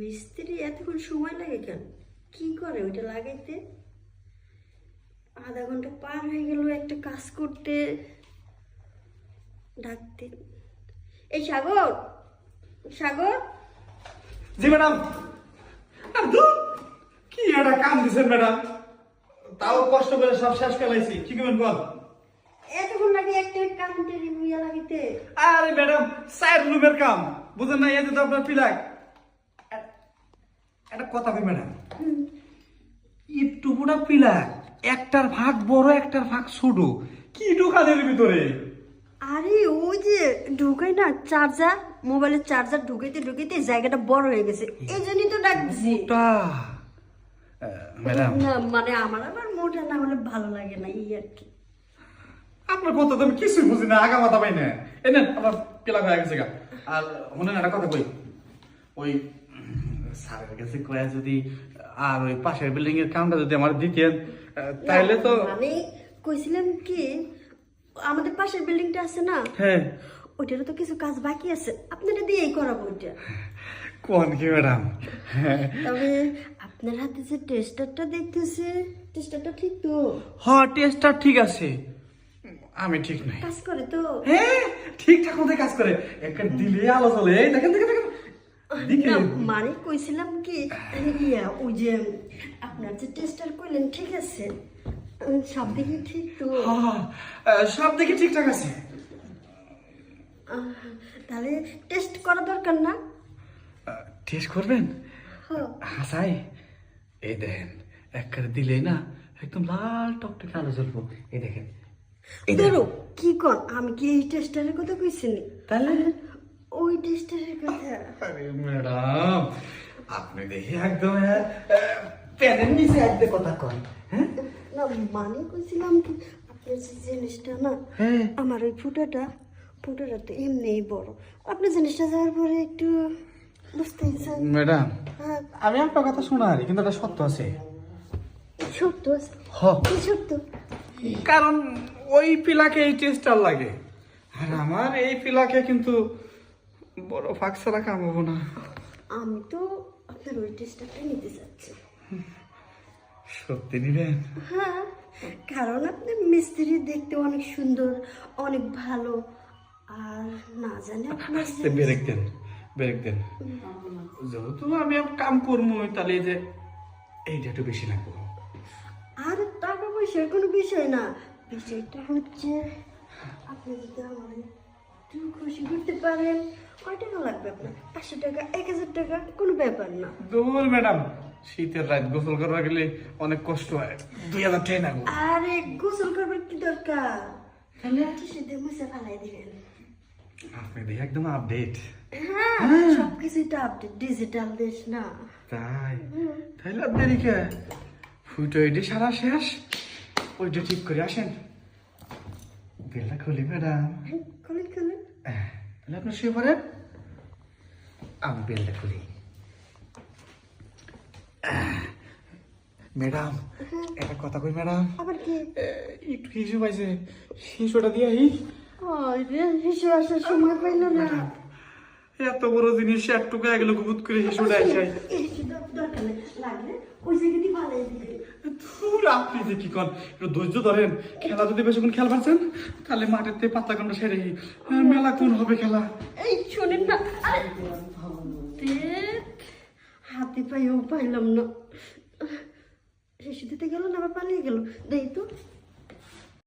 মিস্ত্রি এতক্ষণ সময় লাগে কেন? কি করে ওইটা লাগাইতে? আধা ঘন্টা পার হয়ে গেল একটা কাজ করতে। ডাকতে, এই সাগর, সাগর। জি ম্যাডাম। আর ধুর, কি একটা কাম দিছেন ম্যাডাম, তাও কষ্ট করে সব শেষ ফেলাইছি। কি করবেন বল? এতক্ষণ লাগে একটা কারেন্টের ইয়া লাগাইতে? আরে ম্যাডাম, সাইড রুমের কাম বুঝেন না, এই যে তো আপনার পিলাক। একটা কথা কই ম্যাডাম, একটুকুটা পিলাক, একটার ভাগ বড় একটার ভাগ ছোট, কি ঢুকাদের ভিতরে? আরে ওই যে ঢুকাই না চার্জার, মোবাইলের চার্জার ঢুকাইতে ঢুকাইতে জায়গাটা বড় হয়ে গেছে, এই জন্যই তো ডাকছি। ওটা ম্যাডাম, না মানে আমার আবার মোটা না হলে ভালো লাগে না, এই আর কি। আপনার কথা তো আমি কিছুই বুঝি না, আগা মাথা পাই না। এই নেন, আমার পিলাক হয়ে গেছে গা। আর শুনেন একটা কথা কই, ওই স্যারের কাছে কয়া যদি আর ওই পাশের বিল্ডিং এর কামটা যদি আমার দিতেন, তাইলে তো। মানে কইছিলাম কি, আমাদের পাশের বিল্ডিংটা আছে না, হ্যাঁ, ওইটারও তো কিছু কাজ বাকি আছে, আপনারা দিয়েই করাবো ওইটা। কোন কি ম্যাডাম? তবে আপনার হাতে যে টেস্টারটা দেখতেছে, টেস্টারটা ঠিক তো? হ্যাঁ, টেস্টটা ঠিক আছে, আমি ঠিক নাই। কাজ করে তো? হ্যাঁ, ঠিকঠাক মতো কাজ করে, একটা দিলে আলো চলে। এই দেখেন দেখেন দেখেন দিকে। না মানে কইছিলাম কি, ইয়া ওই যে আপনার যে টেস্টার কইলেন ঠিক আছে, সব দিকে ঠিক তো? হ্যাঁ, সব দেখে ঠিকঠাক আছে। তাহলে টেস্ট করা দরকার না? টেস্ট করবেন? হ্যাঁ। হাসাই, এই দেখেন, একবারে দিলেই না একদম লাল টকটকে আলো জ্বলবো। এই দেখেন, এই দেখেন। ধরো কি কর, আমি কি এই টেস্টারের কথা কইছি নি? তাহলে ওই টেস্টারের কথা। আরে ম্যাডাম, আপনি দেখি একদম প্যানের নিচে একদম কথা কন। হ্যাঁ, না মানে কইছিলাম কি, আপনার যে জিনিসটা না, হ্যাঁ। আমার ওই ফুটাটা তো এমনিই বড়, আপনার জিনিসটা যাওয়ার পরে একটু বুঝতে চান। ম্যাডাম, হ্যাঁ, আমি আপনার কথা শোনারি, কিন্তু একটা সত্য আছে। সত্য আছে? হ, কি সত্য? কারণ ওই পিলাকে এই টেস্টার লাগে, আর আমার এই পিলাকে কিন্তু বড় ফাঁক ছাড়া কাম হবো না। আমি তো আপনার ওই টেস্টারটা নিতে চাচ্ছি। সত্যি নিবেন? হ্যাঁ, কারণ আপনার মিস্ত্রি দেখতে অনেক সুন্দর, অনেক ভালো, আর না জানি আপনার আস্তে ব্রেক দেন, ব্রেক দেন। যেহেতু আমি কাম করবো, তাহলে এই যে এইটা একটু বেশি লাগবো। আর টাকা পয়সার কোনো বিষয় না, বিষয়টা হচ্ছে আপনি যদি আমার একটু খুশি করতে পারেন। কয় টাকা লাগবে আপনার? 500 টাকা, 1000 টাকা, কোনো ব্যাপার না। দূর ম্যাডাম, শীতের রাত গোসল করা গেলে অনেক কষ্ট হয়, 2000 টাকা লাগবো। আরে গোসল করবার কি দরকার, তাহলে একটু শীতে মুছে ফেলাই দিবেন। আপনি দেখি একদম আপডেট। হ্যাঁ, সবকিছুই তো আপডেট, ডিজিটাল দেশ না? তাই? তাইলে আর দেরি কে? ফুটো এটি সারা শেষ, ওইটা ঠিক করে আসেন। বেলটা খুলি ম্যাডাম। খুলেন খুলেন। তাহলে আপনি শুয়ে পড়েন, আমি বেলটা খুলি। ম্যাডাম, একটা কথা কই ম্যাডাম, আবার কি? একটু হিসু পাইছে, হিসুটা দিয়ে আই। হিসু আসার সময় পাইল না। এত বড় জিনিস একটু গায়ে গেল, গুবুত করে হিসুটা আইসাই। হিসু দরকার নেই, লাগলে ওই জায়গাটি ভালো দিবে। ধুর, আপনি যে কি কন, একটু ধৈর্য ধরেন। খেলা যদি বেশিক্ষণ খেয়াল পারছেন, তাহলে মাঠের থেকে পাতা কান্ড সেরে মেলা কোন হবে খেলা। এই শোনেন না, আরে হাতে পাইও পাইলাম না। হিসু দিতে গেল না, আবার পালিয়ে গেল, দেই তো।